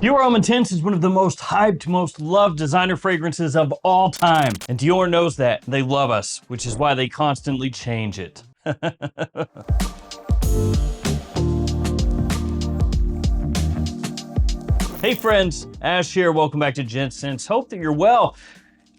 Dior Homme Intense is one of the most hyped, most loved designer fragrances of all time. And Dior knows that. They love us, which is why they constantly change it. Hey friends, Ash here. Welcome back to Gents. Hope that you're well.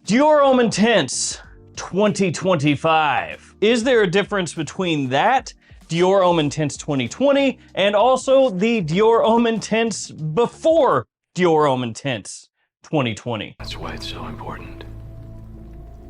Dior Homme Intense 2025. Is there a difference between that, Dior Homme Intense 2020, and also the Dior Homme Intense before Dior Homme Intense 2020? That's why it's so important.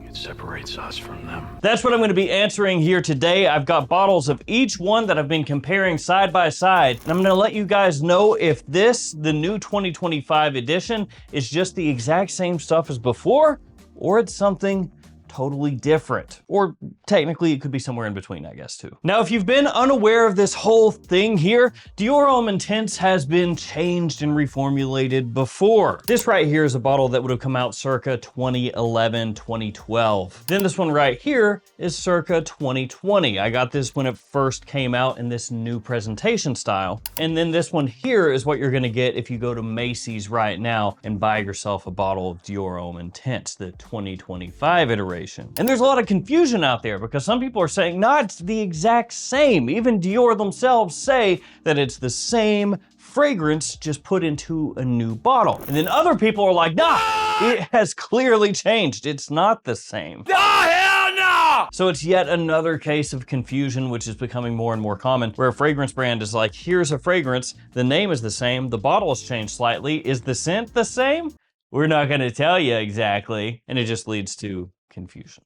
It separates us from them. That's what I'm going to be answering here today. I've got bottles of each one that I've been comparing side by side, and I'm going to let you guys know if this, the new 2025 edition, is just the exact same stuff as before, or it's something totally different. Or technically it could be somewhere in between, I guess, too. Now, if you've been unaware of this whole thing here, Dior Homme Intense has been changed and reformulated before. This right here is a bottle that would have come out circa 2011, 2012. Then this one right here is circa 2020. I got this when it first came out in this new presentation style. And then this one here is what you're gonna get if you go to Macy's right now and buy yourself a bottle of Dior Homme Intense, the 2025 iteration. And there's a lot of confusion out there because some people are saying, no, it's the exact same. Even Dior themselves say that it's the same fragrance just put into a new bottle. And then other people are like, nah, it has clearly changed. It's not the same. Oh, hell no! So it's yet another case of confusion, which is becoming more and more common, where a fragrance brand is like, here's a fragrance, the name is the same, the bottle has changed slightly. Is the scent the same? We're not gonna tell you exactly. And it just leads to confusion.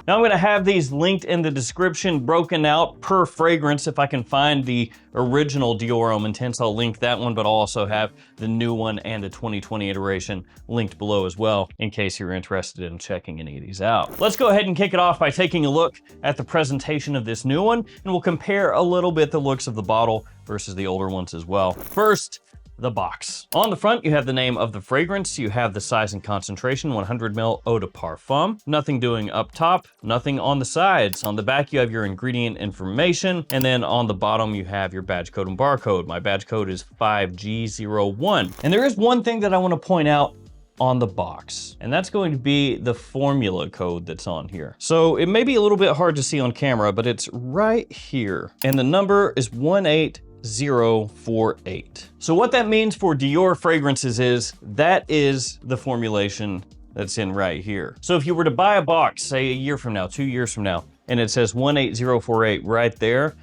Now I'm gonna have these linked in the description, broken out per fragrance. If I can find the original Dior Homme Intense, I'll link that one, but I'll also have the new one and the 2020 iteration linked below as well, in case you're interested in checking any of these out. Let's go ahead and kick it off by taking a look at the presentation of this new one, and we'll compare a little bit the looks of the bottle versus the older ones as well. First, the box. On the front, you have the name of the fragrance, you have the size and concentration, 100 ml eau de parfum, nothing doing up top, nothing on the sides. On the back, you have your ingredient information, and then on the bottom, you have your badge code and barcode. My badge code is 5G01. And there is one thing that I want to point out on the box, and that's going to be the formula code that's on here. So it may be a little bit hard to see on camera, but it's right here. And the number is 18048. So what that means for Dior fragrances is that is the formulation that's in right here. So if you were to buy a box, say a year from now, 2 years from now, and it says 18048 right there,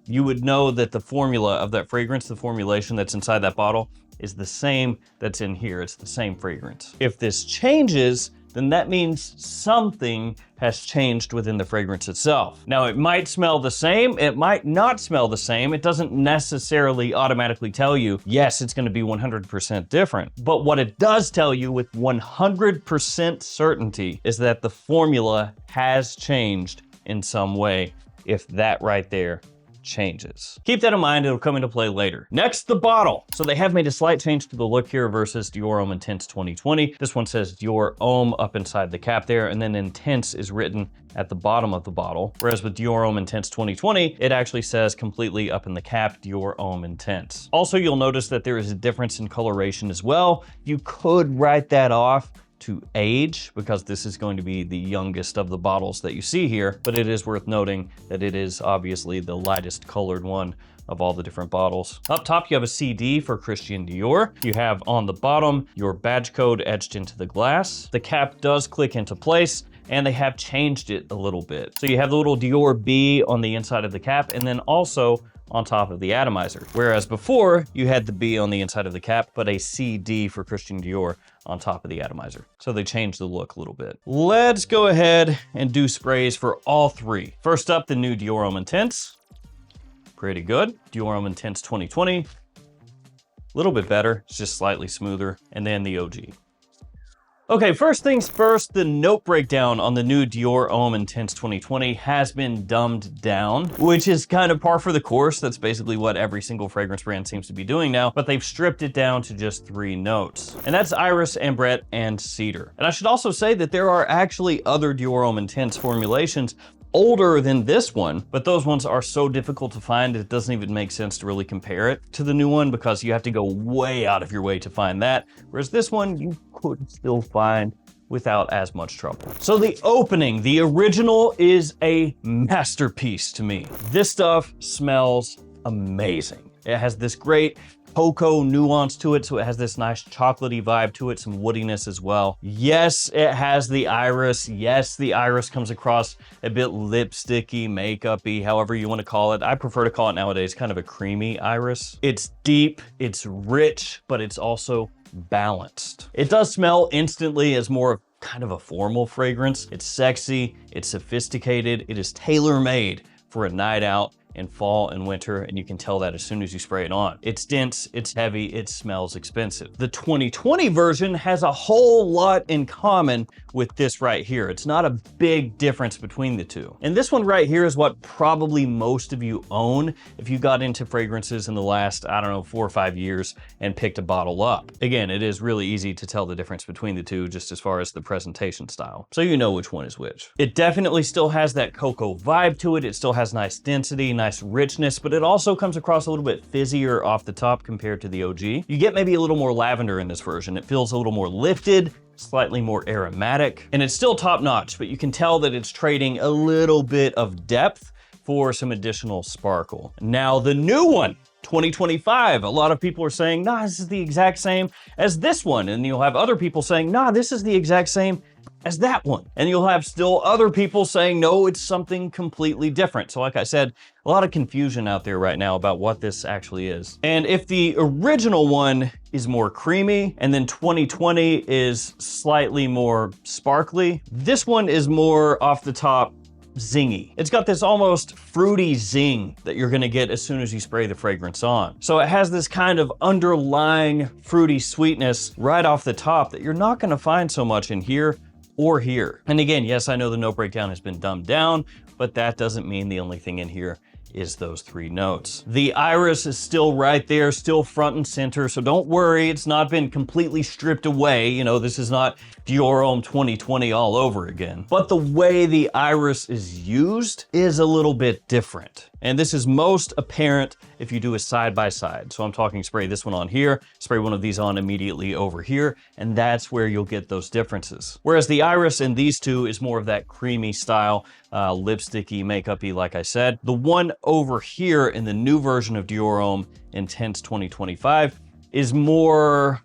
you would know that the formula of that fragrance, the formulation that's inside that bottle, is the same that's in here. It's the same fragrance. If this changes, then that means something has changed within the fragrance itself. Now, it might smell the same, it might not smell the same. It doesn't necessarily automatically tell you, yes, it's gonna be 100% different. But what it does tell you with 100% certainty is that the formula has changed in some way, if that right there changes. Keep that in mind, it'll come into play later. Next, the bottle. So they have made a slight change to the look here versus Dior Homme Intense 2020. This one says Dior Homme up inside the cap there, and then Intense is written at the bottom of the bottle. Whereas with Dior Homme Intense 2020, it actually says completely up in the cap, Dior Homme Intense. Also, you'll notice that there is a difference in coloration as well. You could write that off to age, because this is going to be the youngest of the bottles that you see here, but it is worth noting that it is obviously the lightest colored one of all the different bottles. Up top, you have a CD for Christian Dior. You have on the bottom your badge code etched into the glass. The cap does click into place, and they have changed it a little bit. So you have the little Dior B on the inside of the cap, and then also on top of the atomizer. Whereas before, you had the B on the inside of the cap, but a CD for Christian Dior on top of the atomizer. So they changed the look a little bit. Let's go ahead and do sprays for all three. First up, the new Dior Homme Intense. Pretty good. Dior Homme Intense 2020. A little bit better, it's just slightly smoother. And then the OG. Okay, first things first, the note breakdown on the new Dior Homme Intense 2020 has been dumbed down, which is kind of par for the course. That's basically what every single fragrance brand seems to be doing now, but they've stripped it down to just 3 notes. And that's iris, ambrette, and cedar. And I should also say that there are actually other Dior Homme Intense formulations older than this one, but those ones are so difficult to find, it doesn't even make sense to really compare it to the new one because you have to go way out of your way to find that. Whereas this one, you could still find without as much trouble. So the opening, the original, is a masterpiece to me. This stuff smells amazing. It has this great cocoa nuance to it, so it has this nice chocolatey vibe to it, some woodiness as well. Yes, it has the iris. Yes, the iris comes across a bit lipsticky, makeup-y, however you want to call it. I prefer to call it nowadays kind of a creamy iris. It's deep, it's rich, but it's also balanced. It does smell instantly as more of kind of a formal fragrance. It's sexy, it's sophisticated, it is tailor-made for a night out in fall and winter, and you can tell that as soon as you spray it on. It's dense, it's heavy, it smells expensive. The 2020 version has a whole lot in common with this right here. It's not a big difference between the two. And this one right here is what probably most of you own if you got into fragrances in the last, I don't know, 4 or 5 years and picked a bottle up. Again, it is really easy to tell the difference between the two just as far as the presentation style. So you know which one is which. It definitely still has that cocoa vibe to it. It still has nice density, nice richness, but it also comes across a little bit fizzier off the top compared to the OG. You get maybe a little more lavender in this version. It feels a little more lifted, slightly more aromatic, and it's still top notch, but you can tell that it's trading a little bit of depth for some additional sparkle. Now the new one, 2025, a lot of people are saying, nah, this is the exact same as this one. And you'll have other people saying, nah, this is the exact same as that one. And you'll have still other people saying, no, it's something completely different. So like I said, a lot of confusion out there right now about what this actually is. And if the original one is more creamy and then 2020 is slightly more sparkly, this one is more off the top zingy. It's got this almost fruity zing that you're gonna get as soon as you spray the fragrance on. So it has this kind of underlying fruity sweetness right off the top that you're not gonna find so much in here or here. And again, yes, I know the note breakdown has been dumbed down, but that doesn't mean the only thing in here is those 3 notes. The iris is still right there, still front and center, so don't worry, it's not been completely stripped away. You know, this is not Dior Homme 2020 all over again. But the way the iris is used is a little bit different. And this is most apparent if you do a side-by-side. So I'm talking spray this one on here, spray one of these on immediately over here, and that's where you'll get those differences. Whereas the iris in these two is more of that creamy style, lipsticky, makeup-y, like I said. The one over here in the new version of Dior Homme Intense 2025 is more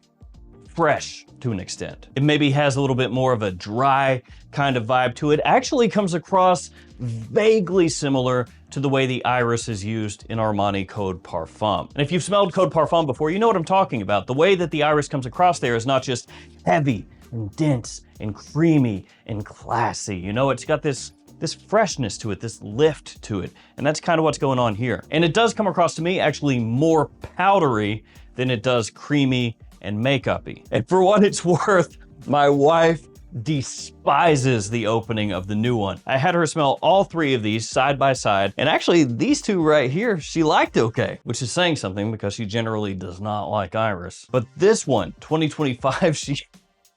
fresh to an extent. It maybe has a little bit more of a dry kind of vibe to it. Actually comes across vaguely similar to the way the iris is used in Armani Code Parfum. And if you've smelled Code Parfum before, you know what I'm talking about. The way that the iris comes across there is not just heavy and dense and creamy and classy. You know, it's got this freshness to it, this lift to it. And that's kind of what's going on here. And it does come across to me actually more powdery than it does creamy and makeup-y. And for what it's worth, my wife despises the opening of the new one. I had her smell all 3 of these side by side, and actually these 2 right here, she liked okay, which is saying something because she generally does not like iris. But this one, 2025, she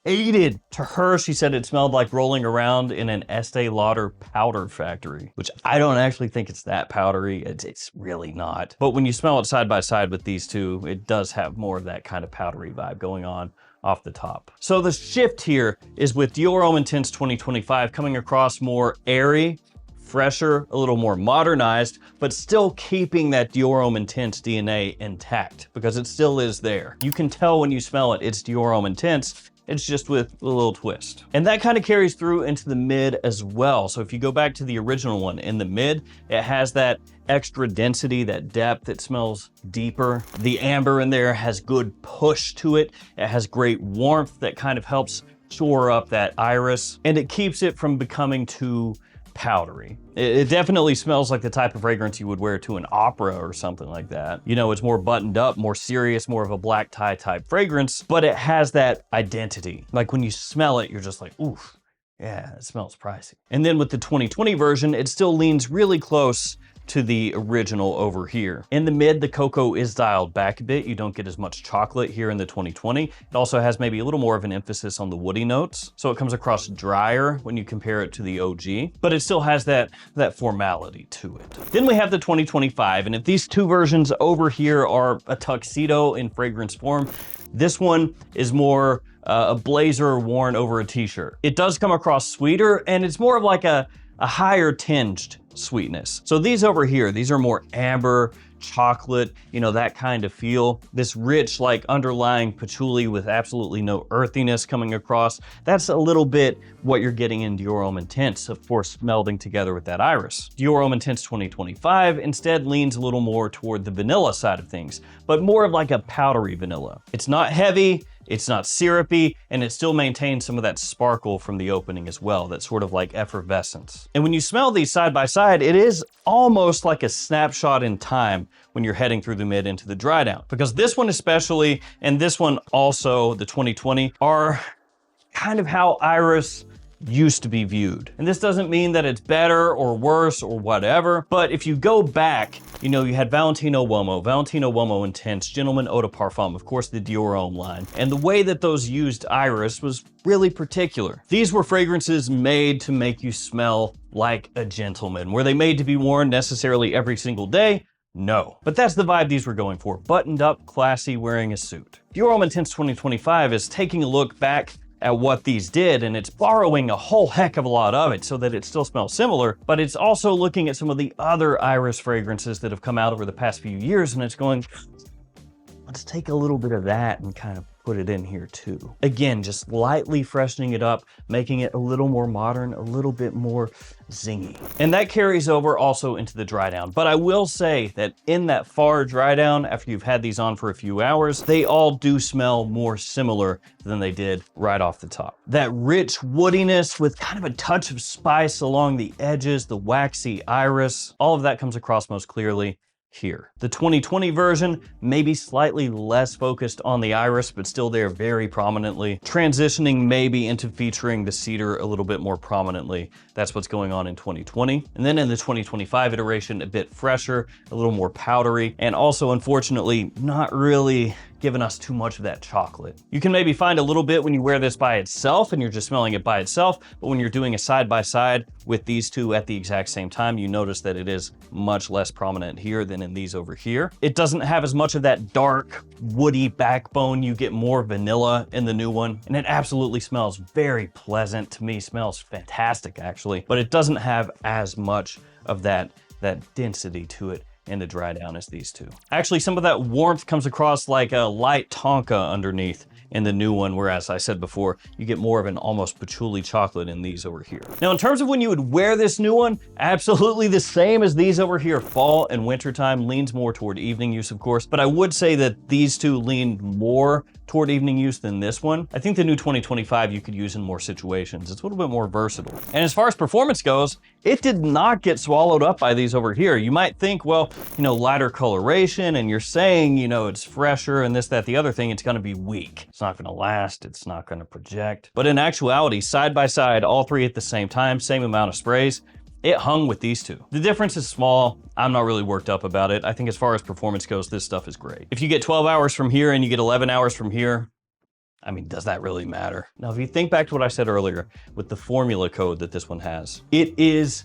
hated. To her, she said it smelled like rolling around in an Estee Lauder powder factory, which I don't actually think it's that powdery. It's really not. But when you smell it side by side with these 2, it does have more of that kind of powdery vibe going on off the top. So the shift here is with Dior Homme Intense 2025 coming across more airy, fresher, a little more modernized, but still keeping that Dior Homme Intense DNA intact because it still is there. You can tell when you smell it, it's Dior Homme Intense. It's just with a little twist. And that kind of carries through into the mid as well. So if you go back to the original one, in the mid, it has that extra density, that depth. It smells deeper. The amber in there has good push to it. It has great warmth that kind of helps shore up that iris, and it keeps it from becoming too powdery. It definitely smells like the type of fragrance you would wear to an opera or something like that. You know, it's more buttoned up, more serious, more of a black tie type fragrance, but it has that identity. Like when you smell it, you're just like, oof, yeah, it smells pricey. And then with the 2020 version, it still leans really close to the original over here. In the mid, the cocoa is dialed back a bit. You don't get as much chocolate here in the 2020. It also has maybe a little more of an emphasis on the woody notes, so it comes across drier when you compare it to the OG, but it still has that formality to it. Then we have the 2025, and if these two versions over here are a tuxedo in fragrance form, this one is more a blazer worn over a t-shirt. It does come across sweeter, and it's more of like a higher tinged sweetness. So these over here, these are more amber, chocolate, you know, that kind of feel. This rich, like underlying patchouli with absolutely no earthiness coming across. That's a little bit what you're getting in Dior Homme Intense, of course, melding together with that iris. Dior Homme Intense 2025 instead leans a little more toward the vanilla side of things, but more of like a powdery vanilla. It's not heavy, it's not syrupy, and it still maintains some of that sparkle from the opening as well, that sort of like effervescence. And when you smell these side by side, it is almost like a snapshot in time when you're heading through the mid into the dry down. Because this one especially, and this one also, the 2020, are kind of how Iris used to be viewed. And this doesn't mean that it's better or worse or whatever, but if you go back, you know, you had Valentino Uomo Intense, Gentleman Eau de Parfum, of course the Dior Homme line, and the way that those used Iris was really particular. These were fragrances made to make you smell like a gentleman. Were they made to be worn necessarily every single day? No. But that's the vibe these were going for. Buttoned up, classy, wearing a suit. Dior Homme Intense 2025 is taking a look back at what these did, and it's borrowing a whole heck of a lot of it so that it still smells similar, but it's also looking at some of the other Iris fragrances that have come out over the past few years, and it's going, let's take a little bit of that and kind of put it in here too. Again, just lightly freshening it up, making it a little more modern, a little bit more zingy. And that carries over also into the dry down. But I will say that in that far dry down, after you've had these on for a few hours, they all do smell more similar than they did right off the top. That rich woodiness with kind of a touch of spice along the edges, the waxy iris, all of that comes across most clearly here. The 2020 version, maybe slightly less focused on the iris, but still there very prominently, transitioning maybe into featuring the cedar a little bit more prominently. That's what's going on in 2020. And then in the 2025 iteration, a bit fresher, a little more powdery, and also unfortunately, not really giving us too much of that chocolate. You can maybe find a little bit when you wear this by itself and you're just smelling it by itself, but when you're doing a side by side with these two at the exact same time, you notice that it is much less prominent here than in these over here. It doesn't have as much of that dark, woody backbone. You get more vanilla in the new one, and it absolutely smells very pleasant. To me, smells fantastic actually, but it doesn't have as much of that density to it in the dry down as these two. Actually, some of that warmth comes across like a light tonka underneath in the new one, whereas I said before, you get more of an almost patchouli chocolate in these over here. Now, in terms of when you would wear this new one, absolutely the same as these over here. Fall and winter time, leans more toward evening use, of course, but I would say that these two lean more toward evening use than this one. I think the new 2025 you could use in more situations. It's a little bit more versatile. And as far as performance goes, it did not get swallowed up by these over here. You might think, well, you know, lighter coloration, and you're saying, you know, it's fresher and this, that, the other thing, it's gonna be weak. It's not gonna last, it's not gonna project. But in actuality, side by side, all three at the same time, same amount of sprays, it hung with these two. The difference is small. I'm not really worked up about it. I think as far as performance goes, this stuff is great. If you get 12 hours from here and you get 11 hours from here, I mean, does that really matter? Now, if you think back to what I said earlier with the formula code that this one has, it is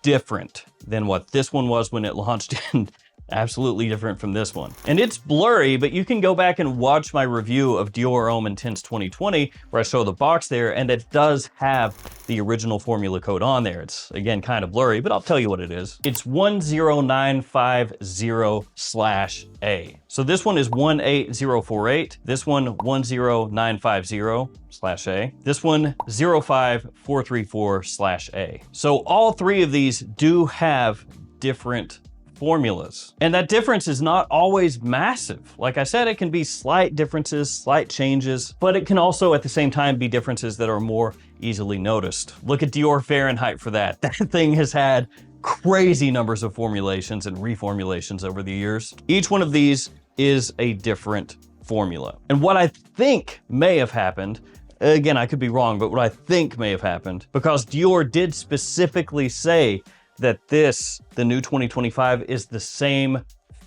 different than what this one was when it launched and absolutely different from this one. And it's blurry, but you can go back and watch my review of Dior Homme Intense 2020, where I show the box there, and it does have the original formula code on there. It's, again, kind of blurry, but I'll tell you what it is. It's 10950/A. So this one is 18048. This one, 10950/A. This one, 05434/A. So all three of these do have different formulas. And that difference is not always massive. Like I said, it can be slight differences, slight changes, but it can also at the same time be differences that are more easily noticed. Look at Dior Fahrenheit for that. That thing has had crazy numbers of formulations and reformulations over the years. Each one of these is a different formula. And what I think may have happened, again, I could be wrong, but what I think may have happened, because Dior did specifically say that this, the new 2025, is the same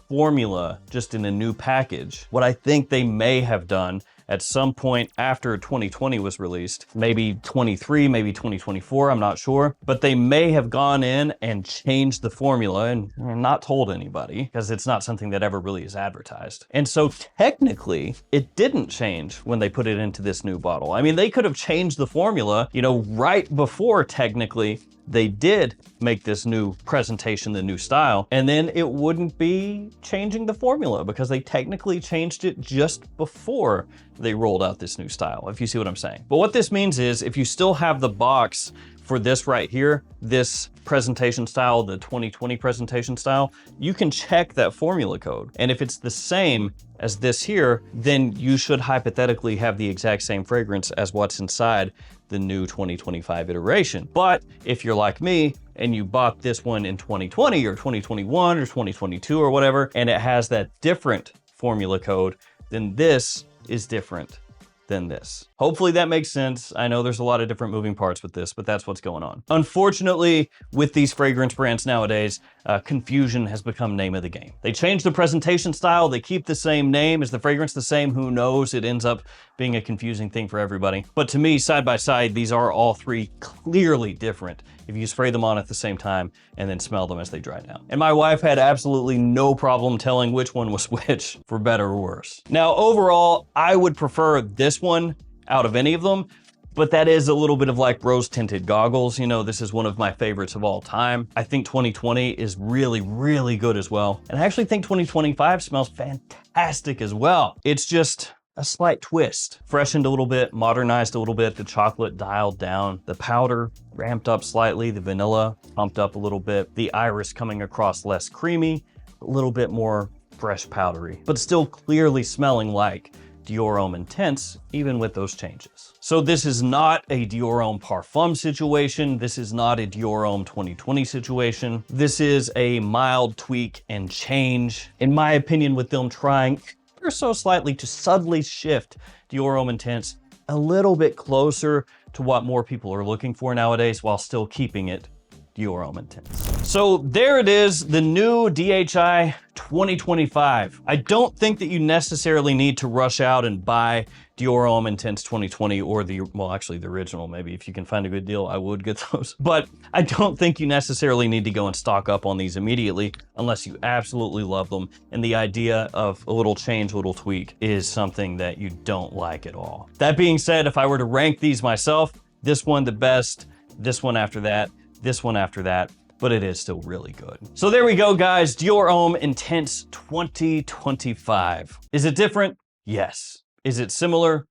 formula, just in a new package. What I think they may have done at some point after 2020 was released, maybe 23, maybe 2024, I'm not sure, but they may have gone in and changed the formula and not told anybody, because it's not something that ever really is advertised. And so technically, it didn't change when they put it into this new bottle. I mean, they could have changed the formula, you know, right before technically they did make this new presentation, the new style, and then it wouldn't be changing the formula because they technically changed it just before they rolled out this new style, if you see what I'm saying. But what this means is if you still have the box for this right here, this presentation style, the 2020 presentation style, you can check that formula code. And if it's the same as this here, then you should hypothetically have the exact same fragrance as what's inside the new 2025 iteration. But if you're like me and you bought this one in 2020 or 2021 or 2022 or whatever, and it has that different formula code, then this is different than this. Hopefully that makes sense. I know there's a lot of different moving parts with this, but that's what's going on. Unfortunately, with these fragrance brands nowadays, confusion has become name of the game. They change the presentation style, they keep the same name. Is the fragrance the same? Who knows? It ends up being a confusing thing for everybody. But to me, side by side, these are all three clearly different if you spray them on at the same time and then smell them as they dry down. And my wife had absolutely no problem telling which one was which, for better or worse. Now, overall, I would prefer this one out of any of them, but that is a little bit of like rose tinted goggles. You know, this is one of my favorites of all time. I think 2020 is really, really good as well. And I actually think 2025 smells fantastic as well. It's just a slight twist, freshened a little bit, modernized a little bit, the chocolate dialed down, the powder ramped up slightly, the vanilla pumped up a little bit, the iris coming across less creamy, a little bit more fresh powdery, but still clearly smelling like Dior Homme Intense, even with those changes. So this is not a Dior Homme Parfum situation. This is not a Dior Homme 2020 situation. This is a mild tweak and change, in my opinion, with them trying or so slightly to subtly shift Dior Homme Intense a little bit closer to what more people are looking for nowadays while still keeping it Dior Homme Intense. So there it is, the new DHI 2025. I don't think that you necessarily need to rush out and buy Dior Homme Intense 2020 or well, actually the original, maybe if you can find a good deal, I would get those. But I don't think you necessarily need to go and stock up on these immediately unless you absolutely love them. And the idea of a little change, a little tweak is something that you don't like at all. That being said, if I were to rank these myself, this one the best, this one after that, this one after that, but it is still really good. So there we go, guys. Dior Homme Intense 2025. Is it different? Yes. Is it similar?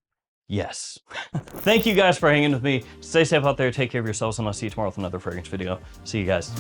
Yes. Thank you guys for hanging with me. Stay safe out there. Take care of yourselves, and I'll see you tomorrow with another fragrance video. See you guys.